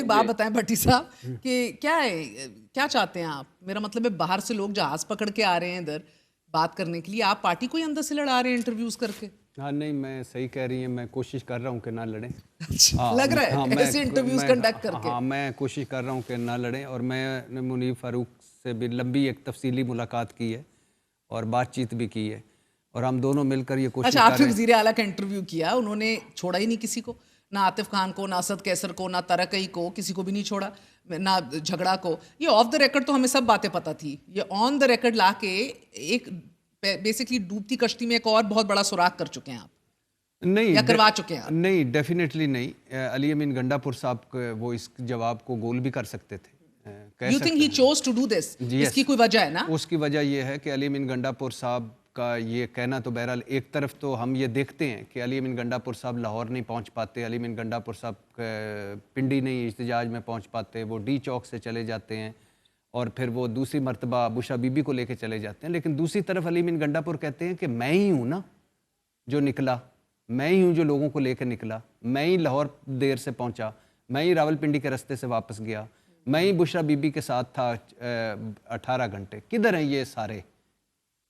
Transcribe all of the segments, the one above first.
ایک بات بتائیں بھٹی صاحب کہ کیا ہے، کیا چاہتے ہیں آپ؟ میرا مطلب ہے باہر سے لوگ جہاز پکڑ کے آ رہے ہیں ادھر بات کرنے کے لیے، آپ پارٹی کو ہی اندر سے لڑا رہے ہیں انٹرویوز کر کے؟ ہاں نہیں، میں صحیح کہہ رہی ہیں، میں کوشش کر رہا ہوں کہ نہ لڑیں. لگ رہا ہے ایسے انٹرویوز کنڈکٹ کر کے. ہاں میں کوشش کر رہا ہوں کہ نہ لڑیں، اور میں نے منیب فاروق سے بھی لمبی ایک تفصیلی ملاقات کی ہے اور بات چیت بھی کی ہے، اور ہم دونوں مل کر یہ کوشش اچھا، کر آپ رہے نے ہیں. وزیر اعلیٰ کا انٹرویو کیا، انہوں نے چھوڑا ہی نہیں کسی کو، نہ عاطف خان کو، نہ اسد کیسر کو، نہ ترقی کو، کسی کو بھی نہیں چھوڑا، نہ جھگڑا کو. یہ آف دا ریکارڈ تو ہمیں سب باتیں پتہ تھی، یہ آن دا ریکارڈ لا کے ایک بیسکلی ڈوبتی کشتی میں ایک اور بہت بڑا سوراخ کر چکے ہیں آپ، نہیں یا کروا چکے ہیں آپ. نہیں، ڈیفینیٹلی نہیں. علی امین گنڈا پور صاحب کو وہ اس جواب کو گول بھی کر سکتے تھے. You think he choose to do this? اس کی کوئی وجہ ہے نا؟ اس کی وجہ یہ ہے کہ علی امین گنڈا پور صاحب کا یہ کہنا تو بہرحال ایک طرف تو ہم یہ دیکھتے ہیں کہ علی امین گنڈا پور صاحب لاہور نہیں پہنچ پاتے، علی امین گنڈا پور صاحب پنڈی نہیں احتجاج میں پہنچ پاتے، وہ ڈی چوک سے چلے جاتے ہیں اور پھر وہ دوسری مرتبہ بشرا بی بی کو لے کے چلے جاتے ہیں. لیکن دوسری طرف علی امین گنڈا پور کہتے ہیں کہ میں ہی ہوں نا جو نکلا، میں ہی ہوں جو لوگوں کو لے کے نکلا، میں ہی لاہور دیر سے پہنچا، میں ہی راول پنڈی کے رستے سے واپس گیا، میں ہی بشرا بی بی کے ساتھ تھا 18 گھنٹے. کدھر ہیں یہ سارے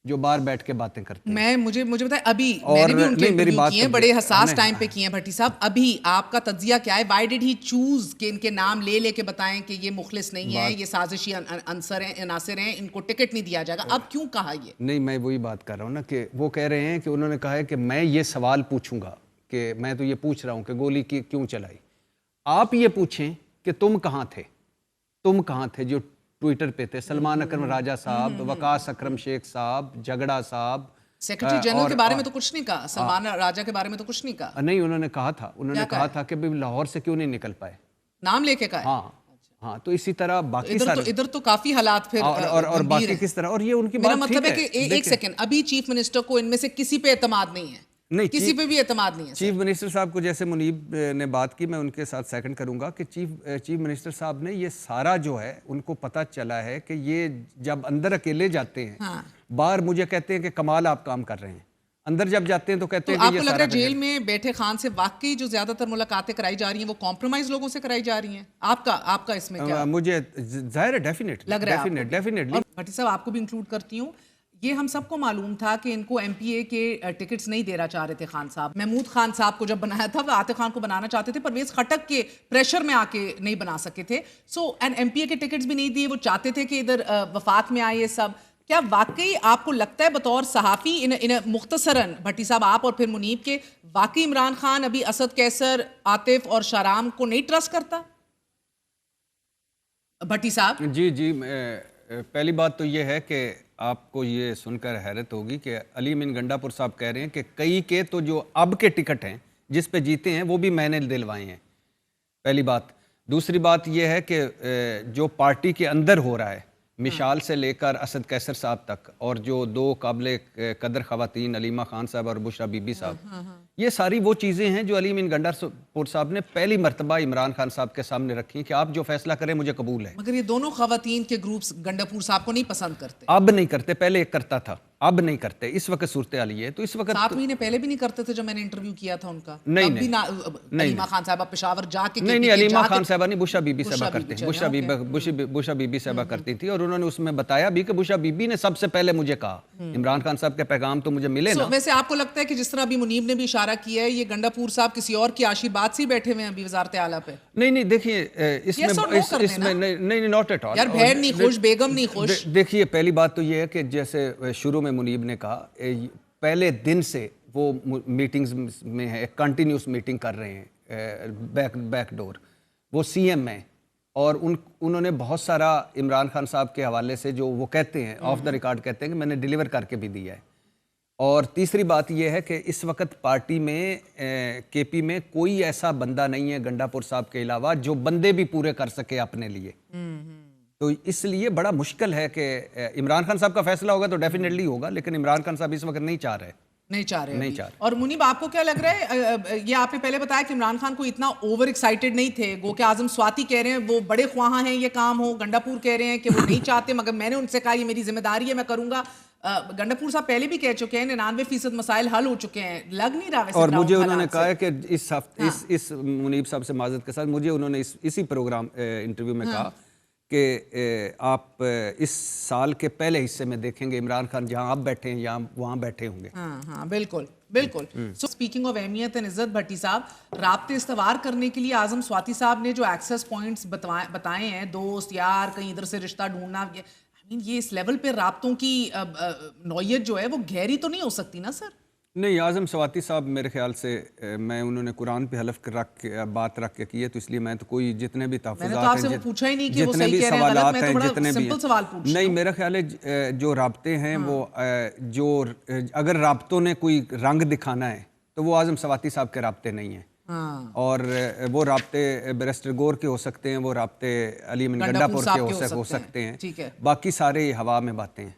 جو باہر بیٹھ کے باتیں کرتے ہیں؟ مجھے بتائیں، ابھی میں نے بھی ان کے انٹرویو کیے ہیں، بڑے حساس ٹائم پہ کیے ہیں بھٹی صاحب. ابھی آپ کا تجزیہ کیا ہے؟ وائی ڈڈ ہی چوز کہ ان کے نام لے لے کے بتائیں کہ یہ مخلص نہیں ہے، یہ سازشی عناصر ہیں، ان کو ٹکٹ نہیں دیا جائے گا؟ اب کیوں کہا یہ؟ نہیں، میں وہی بات کر رہا ہوں نا کہ وہ کہہ رہے ہیں کہ انہوں نے کہا ہے کہ میں یہ سوال پوچھوں گا، کہ میں تو یہ پوچھ رہا ہوں کہ گولی کیوں چلائی. آپ یہ پوچھیں کہ تم کہاں تھے جو ٹویٹر پہ تھے؟ سلمان اکرم راجہ صاحب، وقاص اکرم شیخ صاحب، جھگڑا صاحب. سیکرٹری جنرل کے بارے میں تو کچھ نہیں کہا، سلمان راجہ کے بارے میں تو کچھ نہیں کہا. نہیں، انہوں نے کہا تھا کہ لاہور سے کیوں نہیں نکل پائے، نام لے کے کہا. ہاں تو اسی طرح باقی ادھر تو کافی حالات پھر اور باقی کس طرح. اور یہ ان کی میرا بات مطلب ہے کہ ایک سیکنڈ، ابھی چیف منسٹر کو ان میں سے کسی پہ اعتماد نہیں ہے، کسی پہ بھی اعتماد نہیں ہے. چیف منسٹر صاحب کو جیسے منیب نے بات کی، میں ان کے ساتھ سیکنڈ کروں گا کہ چیف منسٹر صاحب نے یہ سارا جو ہے ان کو پتہ چلا ہے کہ یہ جب اندر اکیلے جاتے ہیں، باہر مجھے کہتے ہیں کہ کمال آپ کام کر رہے ہیں، اندر جب جاتے ہیں تو کہتے ہیں کہ آپ کو لگ رہا ہے جیل میں بیٹھے خان سے واقعی جو زیادہ تر ملاقاتیں کرائی جا رہی ہیں وہ کمپرومائز لوگوں سے کرائی جا رہی ہیں؟ آپ کا اس میں کیا مجھے ظاہر ہے؟ ڈیفینیٹلی لگ رہا ہے ڈیفینیٹلی. بھٹی صاحب آپ کو بھی انکلوڈ کرتی ہوں، یہ ہم سب کو معلوم تھا کہ ان کو ایم پی اے کے ٹکٹس نہیں دینا چاہ رہے تھے خان صاحب. محمود خان صاحب کو جب بنایا تھا وہ عاطف خان کو بنانا چاہتے تھے، پرویز خٹک کے پریشر میں آ کے نہیں بنا سکے تھے. سو ایم پی اے کے ٹکٹس بھی نہیں دیے، وہ چاہتے تھے کہ ادھر وفاق میں آئے یہ سب. کیا واقعی آپ کو لگتا ہے بطور صحافی مختصراً بھٹی صاحب آپ اور پھر منیب کے، واقعی عمران خان ابھی اسد کیسر، عاطف اور شاہرام کو نہیں ٹرسٹ کرتا؟ بھٹی صاحب جی پہلی بات تو یہ ہے کہ آپ کو یہ سن کر حیرت ہوگی کہ علی امین گنڈا پور صاحب کہہ رہے ہیں کہ کئی کے تو جو اب کے ٹکٹ ہیں جس پہ جیتے ہیں وہ بھی میں نے دلوائے ہیں. پہلی بات. دوسری بات یہ ہے کہ جو پارٹی کے اندر ہو رہا ہے، مشال سے لے کر اسد کیسر صاحب تک، اور جو دو قابل قدر خواتین علیمہ خان صاحب اور بشرا بی بی صاحب، یہ ساری وہ چیزیں ہیں جو علی امین گنڈا پور صاحب نے پہلی مرتبہ عمران خان صاحب کے سامنے رکھی ہیں کہ آپ جو فیصلہ کریں مجھے قبول ہے. مگر یہ دونوں خواتین کے گروپس گنڈا پور صاحب کو نہیں پسند کرتے. اب نہیں کرتے، پہلے ایک کرتا تھا، اب نہیں کرتے. اس وقت صورتحال یہ ہے. تو اس وقت 7 مہینے پہلے بھی نہیں کرتے تھے جب میں نے انٹرویو کیا تھا ان کا. نہیں علیمہ خان صاحبہ پشاور جا کے نہیں علیمہ خان صاحبہ نہیں، بشرا بی بی صاحبہ کرتے ہیں. بشرا بی بی صاحبہ کرتی تھی، اور انہوں نے اس میں بتایا بھی کہ بشرا بی بی نے سب سے پہلے مجھے کہا عمران خان صاحب کے پیغام تو مجھے ملے نا. ویسے آپ کو لگتا ہے کہ جس طرح ابھی منیب نے بھی اشارہ کیا ہے یہ گنڈا پور صاحب کسی اور کی آشیرواد سے بیٹھے ہوئے ہیں ابھی وزارت اعلیٰ پہ؟ نہیں دیکھیے اس میں نہیں ناٹ ایٹ آل. یار بہن نہیں خوش، بیگم نہیں خوش. دیکھیے پہلی بات تو یہ ہے کہ جیسے شروع میں منیب نے کہا، پہلے دن سے وہ میٹنگز میں ہے، کنٹینیوس میٹنگ کر رہے ہیں بیک ڈور. وہ سی ایم ہیں اور انہوں نے بہت سارا عمران خان صاحب کے حوالے سے جو وہ کہتے ہیں آف دا ریکارڈ کہتے ہیں کہ میں نے ڈیلیور کر کے بھی دیا ہے. اور تیسری بات یہ ہے کہ اس وقت پارٹی میں کے پی میں کوئی ایسا بندہ نہیں ہے گنڈا پور صاحب کے علاوہ جو بندے بھی پورے کر سکے اپنے لیے. تو اس لیے بڑا مشکل ہے کہ عمران خان صاحب کا فیصلہ ہوگا تو ڈیفینیٹلی ہوگا، لیکن عمران خان صاحب اس وقت نہیں چاہ رہے. نہیں چاہ رہے نہیں ابھی. چاہ رہے. اور منیب آپ کو کیا لگ رہا ہے, یہ آپ نے پہلے بتایا کہ عمران خان کو اتنا اوور ایکسائٹیڈ نہیں تھے, گو کہ اعظم سواتی کہہ رہے ہیں وہ بڑے خواہاں ہیں یہ کام ہو, گنڈاپور کہہ رہے ہیں کہ وہ نہیں چاہتے مگر میں نے ان سے کہا یہ میری ذمہ داری ہے میں کروں گا. گنڈاپور صاحب پہلے بھی کہہ چکے ہیں 99% مسائل حل ہو چکے ہیں, لگ نہیں رہا ویسے. اور مجھے انہوں نے کہا ہے کہ اس ہفتے اس منیب صاحب سے معذرت کے ساتھ مجھے انہوں نے اسی پروگرام انٹرویو میں کہا کہ آپ اس سال کے پہلے حصے میں دیکھیں گے عمران خان جہاں آپ بیٹھے ہیں یا وہاں بیٹھے ہوں گے. ہاں بالکل بالکل. سو اسپیکنگ آف اہمیت اینڈ عزت بھٹی صاحب, رابطے استوار کرنے کے لیے اعظم سواتی صاحب نے جو ایکسیس پوائنٹس بتائے ہیں, دوست یار کہیں ادھر سے رشتہ ڈھونڈنا, یہ اس لیول پہ رابطوں کی نوعیت جو ہے وہ گہری تو نہیں ہو سکتی نا سر؟ نہیں, اعظم سواتی صاحب میرے خیال سے میں انہوں نے قرآن پہ حلف رکھ کے بات رکھ کے کی ہے, تو اس لیے میں تو کوئی جتنے بھی تحفظات ہیں جتنے بھی سوالات ہیں جتنے بھی نہیں, میرا خیال ہے جو رابطے ہیں وہ جو اگر رابطوں نے کوئی رنگ دکھانا ہے تو وہ اعظم سواتی صاحب کے رابطے نہیں ہیں, اور وہ رابطے بیرسٹر گور کے ہو سکتے ہیں, وہ رابطے علی امین گنڈا پور کے ہو سکتے ہیں, باقی سارے ہوا میں باتیں ہیں.